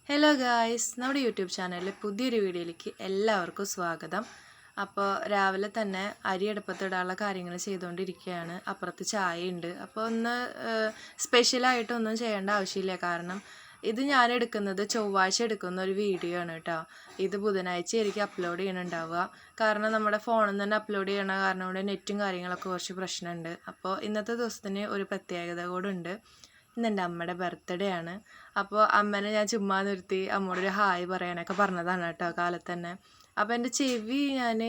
Hello guys, നമ്മുടെ YouTube ചാനലിലെ പുതിയൊരു വീഡിയോയിലേക്ക് എല്ലാവർക്കും സ്വാഗതം. അപ്പോൾ രാവിലെ തന്നെ അരി അടുപ്പത്തിടാനുള്ള കാര്യങ്ങൾ ചെയ്തുകൊണ്ടിരിക്കുകയാണ്. അപ്പുറത്ത് ചായ ഉണ്ട്. അപ്പോൾ സ്പെഷ്യലായിട്ടൊന്നും ചെയ്യേണ്ട ആവശ്യമില്ല. കാരണം ഇത് ഞാൻ എടുക്കുന്നത് ചൊവ്വാഴ്ച എടുക്കുന്ന ഒരു വീഡിയോ ആണ് കേട്ടോ. ഇത് ബുധനാഴ്ച ആയിരിക്കും അപ്ലോഡ് ചെയ്യണുണ്ടാവുക. കാരണം നമ്മുടെ ഫോണിൽ നിന്ന് തന്നെ അപ്ലോഡ് ചെയ്യണ കാരണം കൊണ്ട് നെറ്റും കാര്യങ്ങളൊക്കെ കുറച്ച് പ്രശ്നമുണ്ട്. അപ്പോൾ ഇന്നത്തെ ദിവസത്തിന് ഒരു പ്രത്യേകത കൂടെ ഉണ്ട്. ഇന്ന് എൻ്റെ അമ്മയുടെ ബർത്ത്ഡേ ആണ്. അപ്പോൾ അമ്മേനെ ഞാൻ ചുമ്മാ നിർത്തി അമ്മയോടൊരു ഹായ് പറയാനൊക്കെ പറഞ്ഞതാണ് കേട്ടോ കാലത്ത് തന്നെ. അപ്പോൾ എൻ്റെ ചെവി ഞാൻ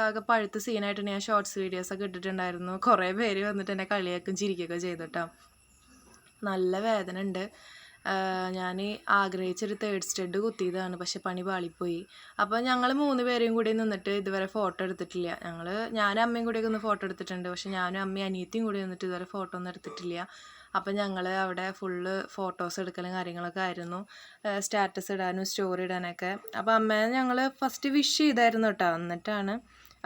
ആകെ പഴുത്ത സീനായിട്ട് ഞാൻ ഷോർട്സ് വീഡിയോസൊക്കെ ഇട്ടിട്ടുണ്ടായിരുന്നു. കുറേ പേര് വന്നിട്ട് എന്നെ കളിയാക്കും ചിരിക്കുകയൊക്കെ ചെയ്തു കേട്ടോ. നല്ല വേദന ഉണ്ട്. ഞാൻ ആഗ്രഹിച്ചൊരു തേർഡ് സ്റ്റഡ് കുത്തിയതാണ്, പക്ഷെ പണി പാളിപ്പോയി. അപ്പോൾ ഞങ്ങൾ 3 പേരെയും കൂടി നിന്നിട്ട് ഇതുവരെ ഫോട്ടോ എടുത്തിട്ടില്ല. ഞാനും അമ്മയും കൂടിയൊക്കെ ഒന്ന് ഫോട്ടോ എടുത്തിട്ടുണ്ട്, പക്ഷെ ഞാനും അമ്മയും അനിയത്തിയും കൂടി നിന്നിട്ട് ഇതുവരെ ഫോട്ടോ ഒന്നും എടുത്തിട്ടില്ല. അപ്പം ഞങ്ങൾ അവിടെ ഫുള്ള് ഫോട്ടോസ് എടുക്കലും കാര്യങ്ങളൊക്കെ ആയിരുന്നു, സ്റ്റാറ്റസ് ഇടാനും സ്റ്റോറി ഇടാനൊക്കെ. അപ്പോൾ അമ്മേനെ ഞങ്ങൾ ഫസ്റ്റ് വിഷ് ചെയ്തായിരുന്നു കേട്ടോ. എന്നിട്ടാണ്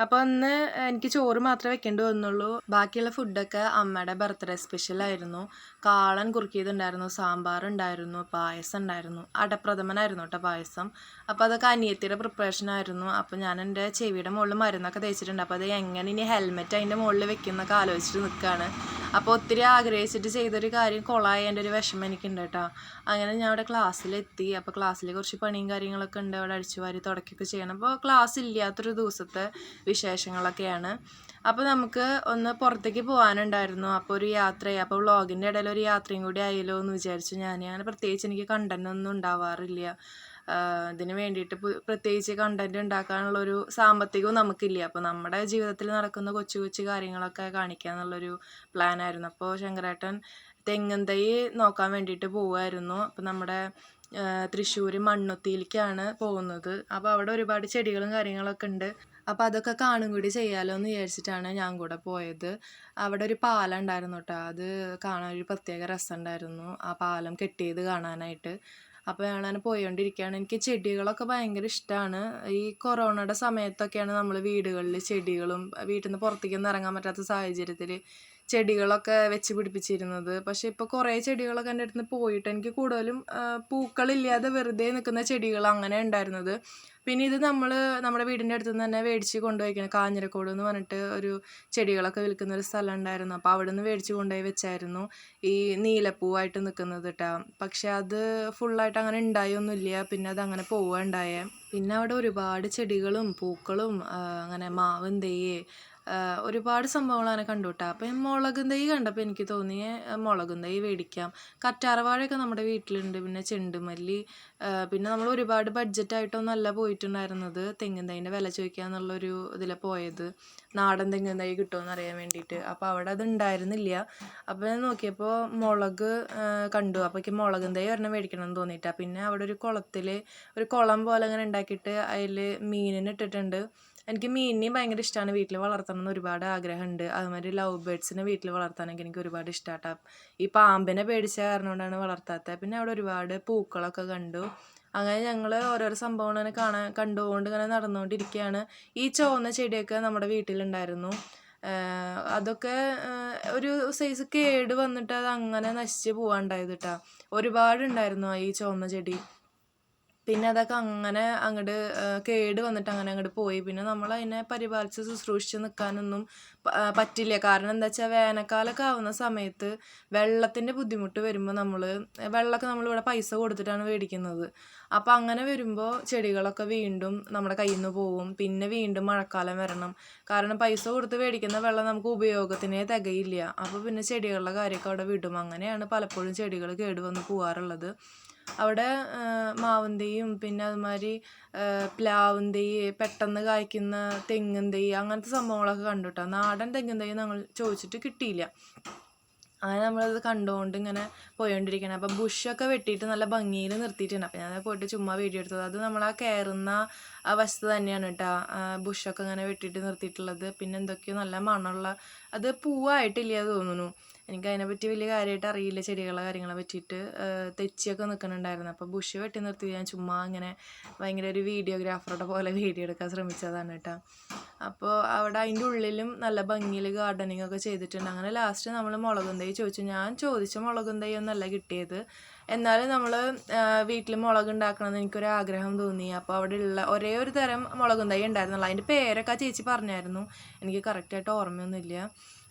അപ്പോൾ അന്ന് എനിക്ക് ചോറ് മാത്രമേ വെക്കേണ്ടി വന്നുള്ളൂ. ബാക്കിയുള്ള ഫുഡൊക്കെ അമ്മയുടെ ബർത്ത്ഡേ സ്പെഷ്യലായിരുന്നു. കാളൻ കുറുക്കിയതുണ്ടായിരുന്നു, സാമ്പാർ ഉണ്ടായിരുന്നു, പായസം ഉണ്ടായിരുന്നു, അടപ്രഥമനായിരുന്നു കേട്ടോ പായസം. അപ്പോൾ അതൊക്കെ അനിയത്തിയുടെ പ്രിപ്പറേഷൻ ആയിരുന്നു. അപ്പോൾ ഞാൻ എൻ്റെ ചെവിയുടെ മുകളിൽ മരുന്നൊക്കെ തേച്ചിട്ടുണ്ട്. അപ്പോൾ അത് എങ്ങനെ ഇനി ഹെൽമെറ്റ് അതിൻ്റെ മുകളിൽ വെക്കുന്നൊക്കെ ആലോചിച്ചിട്ട് നിൽക്കുകയാണ്. അപ്പോൾ ഒത്തിരി ആഗ്രഹിച്ചിട്ട് ചെയ്തൊരു കാര്യം കൊളായി എൻ്റെ ഒരു വിഷമം എനിക്കുണ്ട് കേട്ടോ. അങ്ങനെ ഞാൻ അവിടെ ക്ലാസ്സിലെത്തി. അപ്പോൾ ക്ലാസ്സിൽ കുറച്ച് പണിയും കാര്യങ്ങളൊക്കെ ഉണ്ട്. അവിടെ അടിച്ചുവാരി തുടക്കുകയൊക്കെ ചെയ്യണം. അപ്പോൾ ക്ലാസ് ഇല്ലാത്തൊരു ദിവസത്തെ വിശേഷങ്ങളൊക്കെയാണ്. അപ്പോൾ നമുക്ക് ഒന്ന് പുറത്തേക്ക് പോകാനുണ്ടായിരുന്നു. അപ്പോൾ ഒരു യാത്രയായി. അപ്പോൾ വ്ളോഗിൻ്റെ ഇടയിൽ ഒരു യാത്രയും കൂടി ആയല്ലോ എന്ന് വിചാരിച്ചു. ഞാൻ പ്രത്യേകിച്ച് എനിക്ക് കണ്ടൻ്റൊന്നും ഉണ്ടാവാറില്ല. ഇതിന് വേണ്ടിയിട്ട് പ്രത്യേകിച്ച് കണ്ടൻറ് ഉണ്ടാക്കാനുള്ളൊരു സാമ്പത്തികവും നമുക്കില്ല. അപ്പോൾ നമ്മുടെ ജീവിതത്തിൽ നടക്കുന്ന കൊച്ചു കൊച്ചു കാര്യങ്ങളൊക്കെ കാണിക്കുക എന്നുള്ളൊരു പ്ലാനായിരുന്നു. അപ്പോൾ ശങ്കരേട്ടൻ തെങ്ങും തൈ നോക്കാൻ വേണ്ടിയിട്ട് പോവുമായിരുന്നു. അപ്പോൾ നമ്മുടെ തൃശ്ശൂർ മണ്ണുത്തിയിലേക്കാണ് പോകുന്നത്. അപ്പോൾ അവിടെ ഒരുപാട് ചെടികളും കാര്യങ്ങളൊക്കെ ഉണ്ട്. അപ്പോൾ അതൊക്കെ കാണും കൂടി ചെയ്യാമല്ലോ എന്ന് വിചാരിച്ചിട്ടാണ് ഞാൻ കൂടെ പോയത്. അവിടെ ഒരു പാലം ഉണ്ടായിരുന്നു കേട്ടോ. അത് കാണാൻ ഒരു പ്രത്യേക രസമുണ്ടായിരുന്നു, ആ പാലം കെട്ടിയത് കാണാനായിട്ട്. അപ്പോൾ ഞാൻ പോയിക്കൊണ്ടിരിക്കുകയാണ്. എനിക്ക് ചെടികളൊക്കെ ഭയങ്കര ഇഷ്ടമാണ്. ഈ കൊറോണയുടെ സമയത്തൊക്കെയാണ് നമ്മൾ വീടുകളിൽ ചെടികളും വീട്ടിൽ നിന്ന് പുറത്തേക്കൊന്നും ഇറങ്ങാൻ പറ്റാത്ത സാഹചര്യത്തിൽ ചെടികളൊക്കെ വെച്ച് പിടിപ്പിച്ചിരുന്നത്. പക്ഷേ ഇപ്പോൾ കുറേ ചെടികളൊക്കെ എൻ്റെ അടുത്ത് നിന്ന് പോയിട്ട് എനിക്ക് കൂടുതലും പൂക്കളില്ലാതെ വെറുതെ നിൽക്കുന്ന ചെടികൾ അങ്ങനെ ഉണ്ടായിരുന്നത്. പിന്നെ ഇത് നമ്മുടെ വീടിൻ്റെ അടുത്ത് നിന്ന് തന്നെ മേടിച്ച് കൊണ്ടുപോയിക്കണം. കാഞ്ഞിരക്കോട് എന്ന് പറഞ്ഞിട്ട് ഒരു ചെടികളൊക്കെ വിൽക്കുന്ന ഒരു സ്ഥലം ഉണ്ടായിരുന്നു. അപ്പോൾ അവിടെ നിന്ന് മേടിച്ച് കൊണ്ടുപോയി വെച്ചായിരുന്നു ഈ നീലപ്പൂവായിട്ട് നിൽക്കുന്നത് കേട്ടോ. പക്ഷെ അത് ഫുള്ളായിട്ട് അങ്ങനെ ഉണ്ടായൊന്നുമില്ല. പിന്നെ അത് അങ്ങനെ പോവുക ഉണ്ടായേ. പിന്നെ അവിടെ ഒരുപാട് ചെടികളും പൂക്കളും അങ്ങനെ മാവും തെയ്യ് ഒരുപാട് സംഭവങ്ങൾ അങ്ങനെ കണ്ടു കേട്ടോ. അപ്പം മുളകും തൈ കണ്ടപ്പോൾ എനിക്ക് തോന്നിയ മുളകും തൈ മേടിക്കാം. കറ്റാർവാഴയൊക്കെ നമ്മുടെ വീട്ടിലുണ്ട്. പിന്നെ ചെണ്ടുമല്ലി. പിന്നെ നമ്മൾ ഒരുപാട് ബഡ്ജറ്റായിട്ടൊന്നും അല്ല പോയിട്ടുണ്ടായിരുന്നത്. തെങ്ങിൻ തൈൻ്റെ വില ചോദിക്കുക എന്നുള്ളൊരു ഇതിൽ പോയത്. നാടൻ തെങ്ങിൻ തൈ കിട്ടുമെന്ന് അറിയാൻ വേണ്ടിയിട്ട്. അപ്പോൾ അവിടെ അത് ഉണ്ടായിരുന്നില്ല. അപ്പോൾ ഞാൻ നോക്കിയപ്പോൾ മുളക് കണ്ടു. അപ്പോൾ എനിക്ക് മുളകും തൈ ഒരെണ്ണം മേടിക്കണം എന്ന് തോന്നിയിട്ടാണ്. പിന്നെ അവിടെ ഒരു ഒരു കുളം പോലെ അങ്ങനെ ഉണ്ടാക്കിയിട്ട് അതിൽ മീനിനെ ഇട്ടിട്ടുണ്ട്. എനിക്ക് മീനിനെയും ഭയങ്കര ഇഷ്ടമാണ്. വീട്ടിൽ വളർത്തണം എന്ന് ഒരുപാട് ആഗ്രഹമുണ്ട്. അതുമാതിരി ലവ് ബേർഡ്സിനെ വീട്ടിൽ വളർത്താനൊക്കെ എനിക്ക് ഒരുപാട് ഇഷ്ടമാട്ടോ. ഈ പാമ്പിനെ പേടിച്ച കാരണം കൊണ്ടാണ് വളർത്താത്തത്. പിന്നെ അവിടെ ഒരുപാട് പൂക്കളൊക്കെ കണ്ടു. അങ്ങനെ ഞങ്ങൾ ഓരോരോ സംഭവങ്ങൾ അങ്ങനെ കണ്ടുകൊണ്ട് ഇങ്ങനെ നടന്നുകൊണ്ടിരിക്കുകയാണ്. ഈ ചുവന്ന ചെടിയൊക്കെ നമ്മുടെ വീട്ടിലുണ്ടായിരുന്നു. അതൊക്കെ ഒരു സൈസ് കേട് വന്നിട്ട് അത് അങ്ങനെ നശിച്ച് പോകാണ്ടായത് കേട്ടോ. ഒരുപാടുണ്ടായിരുന്നു ഈ ചുവന്ന ചെടി. പിന്നെ അതൊക്കെ അങ്ങനെ അങ്ങോട്ട് കേട് വന്നിട്ട് അങ്ങോട്ട് പോയി. പിന്നെ നമ്മൾ അതിനെ പരിപാലിച്ച് ശുശ്രൂഷിച്ച് നിൽക്കാനൊന്നും പറ്റില്ല. കാരണം എന്താ വെച്ചാൽ വേനൽക്കാലമൊക്കെ ആവുന്ന സമയത്ത് വെള്ളത്തിൻ്റെ ബുദ്ധിമുട്ട് വരുമ്പോൾ വെള്ളമൊക്കെ നമ്മളിവിടെ പൈസ കൊടുത്തിട്ടാണ് മേടിക്കുന്നത്. അപ്പോൾ അങ്ങനെ വരുമ്പോൾ ചെടികളൊക്കെ വീണ്ടും നമ്മുടെ കയ്യിൽ നിന്ന് പോവും. പിന്നെ വീണ്ടും മഴക്കാലം വരണം. കാരണം പൈസ കൊടുത്ത് മേടിക്കുന്ന വെള്ളം നമുക്ക് ഉപയോഗത്തിനേ തികയില്ല. അപ്പോൾ പിന്നെ ചെടികളുടെ കാര്യമൊക്കെ അവിടെ വിടും. അങ്ങനെയാണ് പലപ്പോഴും ചെടികൾ കേടുവന്ന് പോകാറുള്ളത്. അവിടെ മാവും തെയ്യും പിന്നെ അതുമാതിരി പ്ലാവും തെയ്യ്, പെട്ടെന്ന് കായ്ക്കുന്ന തെങ്ങും തെയ്യ്, അങ്ങനത്തെ സംഭവങ്ങളൊക്കെ കണ്ടു കേട്ടോ. നാടൻ തെങ്ങും തെയ്യ് ഞങ്ങൾ ചോദിച്ചിട്ട് കിട്ടിയില്ല. അങ്ങനെ നമ്മളത് കണ്ടുകൊണ്ട് ഇങ്ങനെ പോയിക്കൊണ്ടിരിക്കണം. അപ്പം ബുഷൊക്കെ വെട്ടിയിട്ട് നല്ല ഭംഗിയിൽ നിർത്തിയിട്ടുണ്ട്. അപ്പം ഞാൻ പോയിട്ട് ചുമ്മാ വീഡിയോ എടുത്തത്. അത് നമ്മൾ കയറുന്ന വശത്ത് തന്നെയാണ് കേട്ടോ ബുഷൊക്കെ ഇങ്ങനെ വെട്ടിയിട്ട് നിർത്തിയിട്ടുള്ളത്. പിന്നെ എന്തൊക്കെയോ നല്ല മണമുള്ള, അത് പൂവായിട്ടില്ല തോന്നുന്നു. എനിക്ക് അതിനെപ്പറ്റി വലിയ കാര്യമായിട്ട് അറിയില്ല, ചെടികളുടെ കാര്യങ്ങളെ പറ്റിയിട്ട്. തെച്ചിയൊക്കെ നിൽക്കുന്നുണ്ടായിരുന്നു. അപ്പോൾ ബുഷ് വെട്ടി നിർത്തി ഞാൻ ചുമ്മാ ഇങ്ങനെ ഭയങ്കര ഒരു വീഡിയോഗ്രാഫറുടെ പോലെ വീഡിയോ എടുക്കാൻ ശ്രമിച്ചതാണ് കേട്ടോ. അപ്പോൾ അവിടെ അതിൻ്റെ ഉള്ളിലും നല്ല ഭംഗിയിൽ ഗാർഡനിങ് ഒക്കെ ചെയ്തിട്ടുണ്ട്. അങ്ങനെ ലാസ്റ്റ് നമ്മൾ മുളകും തൈ ചോദിച്ചു. ഞാൻ ചോദിച്ച മുളകും തൈ ഒന്നല്ല കിട്ടിയത്. എന്നാലും നമ്മൾ വീട്ടിൽ മുളക് ഉണ്ടാക്കണമെന്ന് എനിക്കൊരു ആഗ്രഹം തോന്നി. അപ്പോൾ അവിടെയുള്ള ഒരേ ഒരു തരം മുളകും തൈ ഉണ്ടായിരുന്നുള്ളൂ. അതിൻ്റെ പേരൊക്കെ ആ ചേച്ചി പറഞ്ഞായിരുന്നു, എനിക്ക് കറക്റ്റായിട്ട് ഓർമ്മയൊന്നുമില്ല.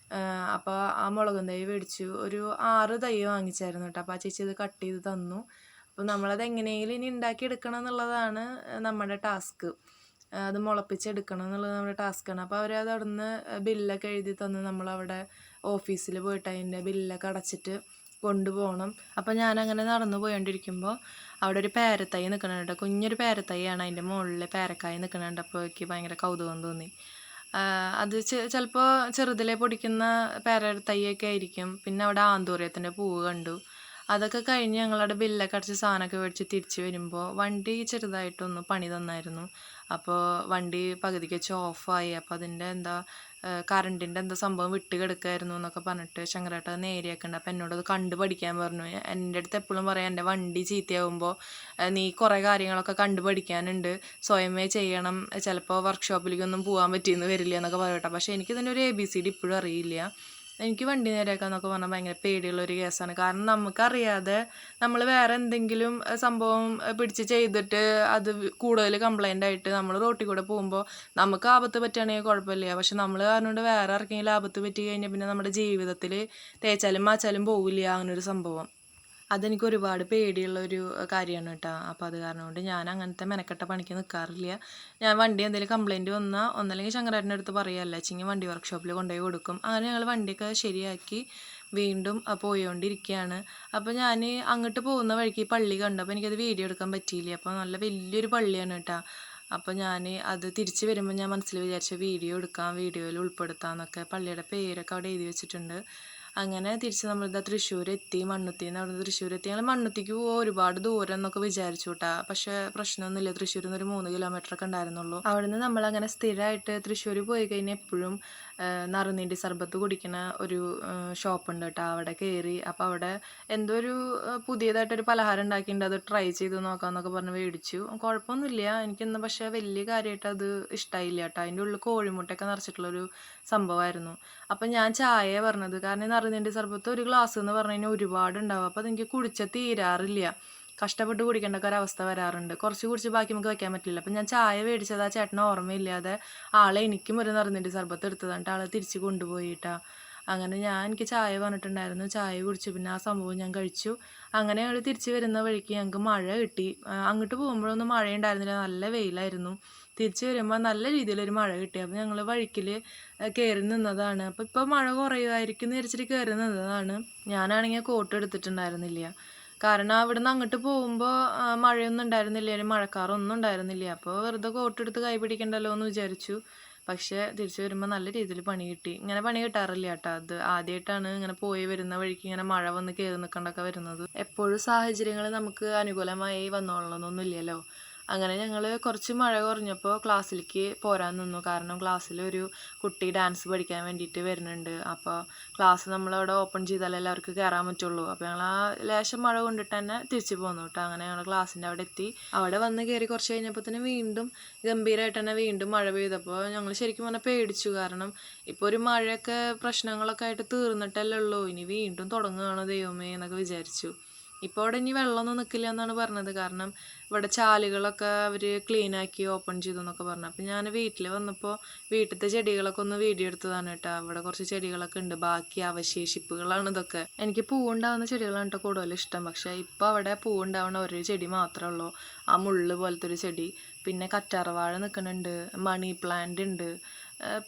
അപ്പോൾ ആ മുളകും തൈ മേടിച്ചു. ഒരു 6 തൈ വാങ്ങിച്ചായിരുന്നു കേട്ടോ. അപ്പോൾ ആ ചേച്ചി ഇത് കട്ട് ചെയ്ത് തന്നു. അപ്പോൾ നമ്മളത് എങ്ങനെയെങ്കിലും ഇനി ഉണ്ടാക്കിയെടുക്കണം എന്നുള്ളതാണ് നമ്മുടെ ടാസ്ക്. അത് മുളപ്പിച്ചെടുക്കണം എന്നുള്ളത് നമ്മുടെ ടാസ്ക്കാണ്. അപ്പോൾ അവരത് അവിടെ നിന്ന് ബില്ലൊക്കെ എഴുതി തന്ന് നമ്മളവിടെ ഓഫീസിൽ പോയിട്ട് അതിൻ്റെ ബില്ലൊക്കെ അടച്ചിട്ട് കൊണ്ടുപോകണം. അപ്പോൾ ഞാനങ്ങനെ നടന്നു പോയോണ്ടിരിക്കുമ്പോൾ അവിടെ ഒരു പേരത്തൈ നിൽക്കുന്നുണ്ട്. കുഞ്ഞൊരു പേരത്തൈയാണ്, അതിൻ്റെ മുകളിൽ പേരക്കായ നിൽക്കുന്നുണ്ട്. അപ്പോൾ എനിക്ക് ഭയങ്കര കൗതുകം തോന്നി. അത് ചിലപ്പോൾ ചെറുതിലെ പൊടിക്കുന്ന പേരത്തൈയൊക്കെ ആയിരിക്കും. പിന്നെ അവിടെ ആന്തൂറിയത്തിൻ്റെ പൂവ് കണ്ടു. അതൊക്കെ കഴിഞ്ഞ് ഞങ്ങളവിടെ ബില്ലൊക്കെ അടച്ച് സാധനമൊക്കെ മേടിച്ച് തിരിച്ച് വരുമ്പോൾ വണ്ടി ചെറുതായിട്ടൊന്ന് പണി തന്നായിരുന്നു. അപ്പോൾ വണ്ടി പകുതിക്ക് വെച്ച് ഓഫായി. അപ്പോൾ അതിൻ്റെ എന്താ കറണ്ടിൻ്റെ എന്താ സംഭവം വിട്ട് കിടക്കായിരുന്നു എന്നൊക്കെ പറഞ്ഞിട്ട് ശങ്കരേട്ട അത് നേരെയൊക്കെ ഉണ്ട്. അപ്പോൾ എന്നോടത് കണ്ടു പഠിക്കാൻ പറഞ്ഞു. എൻ്റെ അടുത്ത് എപ്പോഴും പറയാം, എൻ്റെ വണ്ടി ചീത്തയാകുമ്പോൾ നീ കുറേ കാര്യങ്ങളൊക്കെ കണ്ടു പഠിക്കാനുണ്ട്, സ്വയമേ ചെയ്യണം, ചിലപ്പോൾ വർക്ക്ഷോപ്പിലേക്കൊന്നും പോകാൻ പറ്റിയെന്ന് വരില്ല എന്നൊക്കെ പറയട്ടെ. പക്ഷേ എനിക്കിതിൻ്റെ ഒരു ABCD ഇപ്പോഴും അറിയില്ല. എനിക്ക് വണ്ടി നേരെയാക്കാന്നൊക്കെ പറഞ്ഞാൽ ഭയങ്കര പേടിയുള്ളൊരു കേസാണ്. കാരണം നമുക്കറിയാതെ നമ്മൾ വേറെ എന്തെങ്കിലും സംഭവം പിടിച്ച് ചെയ്തിട്ട് അത് കൂടുതൽ കംപ്ലൈൻ്റ് ആയിട്ട് നമ്മൾ റോട്ടിൽ കൂടെ പോകുമ്പോൾ നമുക്ക് ആപത്ത് പറ്റുകയാണെങ്കിൽ കുഴപ്പമില്ല. പക്ഷെ നമ്മൾ കാരണം വേറെ ആർക്കെങ്കിലും ആപത്ത് പറ്റി കഴിഞ്ഞാൽ പിന്നെ നമ്മുടെ ജീവിതത്തിൽ തേച്ചാലും മാച്ചാലും പോവില്ല അങ്ങനൊരു സംഭവം. അതെനിക്ക് ഒരുപാട് പേടിയുള്ളൊരു കാര്യമാണ് കേട്ടോ. അപ്പോൾ അത് കാരണം കൊണ്ട് ഞാൻ അങ്ങനത്തെ മെനക്കെട്ട പണിക്ക് നിൽക്കാറില്ല. ഞാൻ വണ്ടി എന്തെങ്കിലും കംപ്ലയിൻറ്റ് വന്നാൽ ഒന്നല്ലെങ്കിൽ ശങ്കരേട്ടൻ്റെ അടുത്ത് പറയുകയല്ല വെച്ചെങ്കിൽ വണ്ടി വർക്ക്ഷോപ്പിൽ കൊണ്ടുപോയി കൊടുക്കും. അങ്ങനെ ഞങ്ങൾ വണ്ടിയൊക്കെ ശരിയാക്കി വീണ്ടും പോയിക്കൊണ്ടിരിക്കുകയാണ്. അപ്പോൾ ഞാൻ അങ്ങോട്ട് പോകുന്ന വഴിക്ക് ഈ പള്ളി കണ്ടു. അപ്പോൾ എനിക്കത് വീഡിയോ എടുക്കാൻ പറ്റിയില്ല. അപ്പോൾ നല്ല വലിയൊരു പള്ളിയാണ് കേട്ടോ. അപ്പോൾ ഞാൻ അത് തിരിച്ച് വരുമ്പോൾ ഞാൻ മനസ്സിൽ വിചാരിച്ച വീഡിയോ എടുക്കാം, വീഡിയോയിൽ ഉൾപ്പെടുത്താമെന്നൊക്കെ. പള്ളിയുടെ പേരൊക്കെ അവിടെ എഴുതി വെച്ചിട്ടുണ്ട്. അങ്ങനെ തിരിച്ച് നമ്മളിതാ തൃശ്ശൂർ എത്തി. മണ്ണുത്തിന്ന് അവിടെ നിന്ന് തൃശ്ശൂർ എത്തി. ഞങ്ങൾ മണ്ണുത്തിക്ക് പോകുക ഒരുപാട് ദൂരം എന്നൊക്കെ വിചാരിച്ചു കേട്ടാ. പക്ഷേ പ്രശ്നമൊന്നുമില്ല. തൃശ്ശൂരിൽ നിന്ന് ഒരു 3 കിലോമീറ്ററൊക്കെ ഉണ്ടായിരുന്നുള്ളൂ. അവിടെ നിന്ന് നമ്മളങ്ങനെ സ്ഥിരമായിട്ട് തൃശ്ശൂർ പോയി കഴിഞ്ഞാൽ എപ്പോഴും നറുനീണ്ടി സർബത്ത് കുടിക്കുന്ന ഒരു ഷോപ്പുണ്ട് കേട്ടോ. അവിടെ കയറി. അപ്പോൾ അവിടെ എന്തോ ഒരു പുതിയതായിട്ടൊരു പലഹാരം ഉണ്ടാക്കിയിട്ടുണ്ട്, അത് ട്രൈ ചെയ്ത് നോക്കാമെന്നൊക്കെ പറഞ്ഞ് മേടിച്ചു. കുഴപ്പമൊന്നുമില്ല. എനിക്കിന്ന് പക്ഷേ വലിയ കാര്യമായിട്ട് അത് ഇഷ്ടമായില്ല കേട്ടോ. അതിൻ്റെ ഉള്ളിൽ കോഴിമുട്ടയൊക്കെ നിറച്ചിട്ടുള്ളൊരു സംഭവമായിരുന്നു. അപ്പം ഞാൻ ചായ പറഞ്ഞത്, കാരണം നറുനീണ്ടി സർബത്ത് ഒരു ഗ്ലാസ് എന്ന് പറഞ്ഞു കഴിഞ്ഞാൽ ഒരുപാടുണ്ടാവും. അപ്പോൾ അതെനിക്ക് കുടിച്ചാൽ തീരാറില്ല. കഷ്ടപ്പെട്ട് കുടിക്കേണ്ട ഒരവസ്ഥ വരാറുണ്ട്. കുറച്ച് കുടിച്ച് ബാക്കി നമുക്ക് വയ്ക്കാൻ പറ്റില്ല. അപ്പം ഞാൻ ചായ മേടിച്ചത് ആ ചേട്ടന് ഓർമ്മയില്ലാതെ ആളെ എനിക്കും ഒരു നറുനീണ്ടി സർബത്ത് എടുത്തതായിട്ട് ആളെ തിരിച്ച് കൊണ്ടുപോയിട്ടാ. അങ്ങനെ എനിക്ക് ചായ പറഞ്ഞിട്ടുണ്ടായിരുന്നു. ചായ കുടിച്ചു. പിന്നെ ആ സംഭവം ഞാൻ കഴിച്ചു. അങ്ങനെ ഞങ്ങൾ തിരിച്ച് വരുന്ന വഴിക്ക് ഞങ്ങൾക്ക് മഴ കിട്ടി. അങ്ങോട്ട് പോകുമ്പോഴൊന്നും മഴയുണ്ടായിരുന്നില്ല, നല്ല വെയിലായിരുന്നു. തിരിച്ച് വരുമ്പോൾ നല്ല രീതിയിലൊരു മഴ കിട്ടി. അപ്പോൾ ഞങ്ങൾ വഴിക്കിൽ കയറി നിന്നതാണ്. അപ്പോൾ ഇപ്പോൾ മഴ കുറയുമായിരിക്കും എന്ന് വിചാരിച്ചിട്ട് കയറി നിന്നതാണ്. ഞാനാണെങ്കിൽ കോട്ട് എടുത്തിട്ടുണ്ടായിരുന്നില്ല. കാരണം അവിടുന്ന് അങ്ങോട്ട് പോകുമ്പോൾ മഴയൊന്നും ഉണ്ടായിരുന്നില്ല, ഒരു മഴക്കാറൊന്നും ഉണ്ടായിരുന്നില്ല. അപ്പോൾ വെറുതെ കോട്ടെടുത്ത് കൈ പിടിക്കണ്ടല്ലോ എന്ന് വിചാരിച്ചു. പക്ഷേ തിരിച്ച് വരുമ്പോൾ നല്ല രീതിയിൽ പണി കിട്ടി. ഇങ്ങനെ പണി കിട്ടാറില്ല കേട്ടോ. അത് ആദ്യമായിട്ടാണ് ഇങ്ങനെ പോയി വരുന്ന വഴിക്ക് ഇങ്ങനെ മഴ വന്ന് കയറി നിൽക്കേണ്ടൊക്കെ വരുന്നത്. എപ്പോഴും സാഹചര്യങ്ങൾ നമുക്ക് അനുകൂലമായി വന്നോളണമെന്നൊന്നുമില്ലല്ലോ. അങ്ങനെ ഞങ്ങൾ കുറച്ച് മഴ കുറഞ്ഞപ്പോൾ ക്ലാസ്സിലേക്ക് പോരാൻ നിന്നു. കാരണം ക്ലാസ്സിലൊരു കുട്ടി ഡാൻസ് പഠിക്കാൻ വേണ്ടിയിട്ട് വരുന്നുണ്ട്. അപ്പോൾ ക്ലാസ് നമ്മളവിടെ ഓപ്പൺ ചെയ്താലേ അവർക്ക് കയറാൻ പറ്റുള്ളൂ. അപ്പോൾ ഞങ്ങൾ ആ ലേശം മഴ കൊണ്ടിട്ട് തന്നെ തിരിച്ച് പോന്നു കേട്ടോ. അങ്ങനെ ഞങ്ങൾ ക്ലാസ്സിൻ്റെ അവിടെ എത്തി. അവിടെ വന്ന് കയറി കുറച്ച് കഴിഞ്ഞപ്പോൾ തന്നെ വീണ്ടും ഗംഭീരമായിട്ട് തന്നെ വീണ്ടും മഴ പെയ്തപ്പോൾ ഞങ്ങൾ ശരിക്കും പറഞ്ഞാൽ പേടിച്ചു. കാരണം ഇപ്പോൾ ഒരു മഴയൊക്കെ പ്രശ്നങ്ങളൊക്കെ ആയിട്ട് തീർന്നിട്ടല്ലേ ഉള്ളൂ, ഇനി വീണ്ടും തുടങ്ങുകയാണോ ദൈവമേ എന്നൊക്കെ വിചാരിച്ചു. ഇപ്പോൾ അവിടെ ഇനി വെള്ളമൊന്നും നിൽക്കില്ല എന്നാണ് പറഞ്ഞത്. കാരണം ഇവിടെ ചാലുകളൊക്കെ അവർ ക്ലീനാക്കി ഓപ്പൺ ചെയ്തു എന്നൊക്കെ പറഞ്ഞു. അപ്പം ഞാൻ വീട്ടിൽ വന്നപ്പോൾ വീട്ടിലത്തെ ചെടികളൊക്കെ ഒന്ന് വീഡിയോ എടുത്തതാണ് കേട്ടോ. അവിടെ കുറച്ച് ചെടികളൊക്കെ ഉണ്ട്, ബാക്കി അവശേഷിപ്പുകളാണ് ഇതൊക്കെ. എനിക്ക് പൂവുണ്ടാകുന്ന ചെടികളാണ് കേട്ടോ കൂടുതൽ ഇഷ്ടം. പക്ഷേ ഇപ്പോൾ അവിടെ പൂവുണ്ടാവുന്ന ഒരു ചെടി മാത്രമേ ഉള്ളൂ, ആ മുള്ള് പോലത്തെ ഒരു ചെടി. പിന്നെ കറ്റാർവാഴ നിൽക്കുന്നുണ്ട്, മണി പ്ലാന്റ് ഉണ്ട്,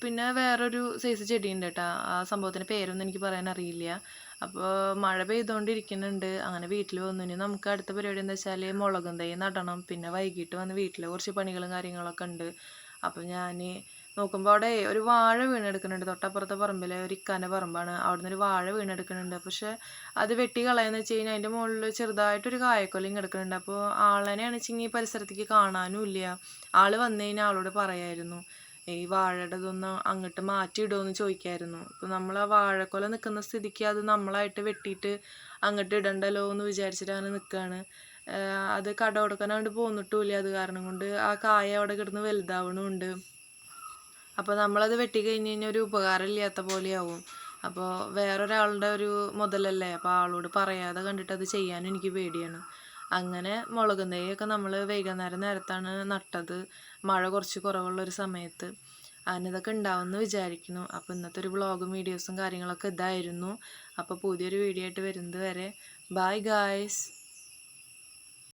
പിന്നെ വേറൊരു സൈസ് ചെടിയുണ്ട് കേട്ടോ. ആ സംഭവത്തിൻ്റെ പേരൊന്നും എനിക്ക് പറയാൻ അറിയില്ല. അപ്പോൾ മഴ പെയ്തുകൊണ്ടിരിക്കുന്നുണ്ട്. അങ്ങനെ വീട്ടിൽ വന്നു. ഇനി നമുക്ക് അടുത്ത പരിപാടി എന്താ വെച്ചാൽ മുളകും തൈ നടണം. പിന്നെ വൈകിട്ട് വന്ന് വീട്ടിൽ കുറച്ച് പണികളും കാര്യങ്ങളൊക്കെ ഉണ്ട്. അപ്പോൾ ഞാൻ നോക്കുമ്പോൾ അവിടെ ഒരു വാഴ വീണെടുക്കുന്നുണ്ട്. തൊട്ടപ്പുറത്തെ പറമ്പിൽ ഒരു ഇക്കാൻ്റെ പറമ്പാണ്. അവിടെ നിന്ന് ഒരു വാഴ വീണെടുക്കുന്നുണ്ട്. പക്ഷേ അത് വെട്ടി കളയെന്ന് വെച്ച് കഴിഞ്ഞാൽ അതിൻ്റെ മുകളിൽ ചെറുതായിട്ടൊരു കായക്കൊലയും കിടക്കുന്നുണ്ട്. അപ്പോൾ ആളെന്നെയാണ് വെച്ചെങ്കിൽ ഈ പരിസരത്തേക്ക് കാണാനും ഇല്ല. ആൾ വന്നു കഴിഞ്ഞാൽ ആളോട് പറയായിരുന്നു ഈ വാഴയുടെ ഇതൊന്ന് അങ്ങോട്ട് മാറ്റിയിടുമെന്ന് ചോദിക്കായിരുന്നു. അപ്പോൾ നമ്മൾ ആ വാഴക്കൊല നിൽക്കുന്ന സ്ഥിതിക്ക് അത് നമ്മളായിട്ട് വെട്ടിയിട്ട് അങ്ങോട്ട് ഇടണ്ടല്ലോ എന്ന് വിചാരിച്ചിട്ട് അങ്ങനെ നിൽക്കുകയാണ്. അത് കട കൊടുക്കാനായിട്ട് പോന്നിട്ടുമില്ല. അത് കാരണം കൊണ്ട് ആ കായ അവിടെ കിടന്ന് വലുതാവണമുണ്ട്. അപ്പോൾ നമ്മളത് വെട്ടി കഴിഞ്ഞ് കഴിഞ്ഞാൽ ഒരു ഉപകാരമില്ലാത്ത പോലെയാവും. അപ്പോൾ വേറൊരാളുടെ ഒരു മുതലല്ലേ, അപ്പോൾ ആളോട് പറയാതെ കണ്ടിട്ട് അത് ചെയ്യാനും എനിക്ക് പേടിയാണ്. അങ്ങനെ മുളകും തൈയൊക്കെ നമ്മൾ വൈകുന്നേരം നേരത്താണ് നട്ടത്, മഴ കുറച്ച് കുറവുള്ളൊരു സമയത്ത്. അങ്ങനെ ഇതൊക്കെ ഉണ്ടാവുമെന്ന് വിചാരിക്കുന്നു. അപ്പോൾ ഇന്നത്തെ ഒരു വ്ളോഗും വീഡിയോസും കാര്യങ്ങളൊക്കെ ഇതായിരുന്നു. അപ്പോൾ പുതിയൊരു വീഡിയോ ആയിട്ട് വരുന്നത് വരെ ബൈ ഗായ്സ്.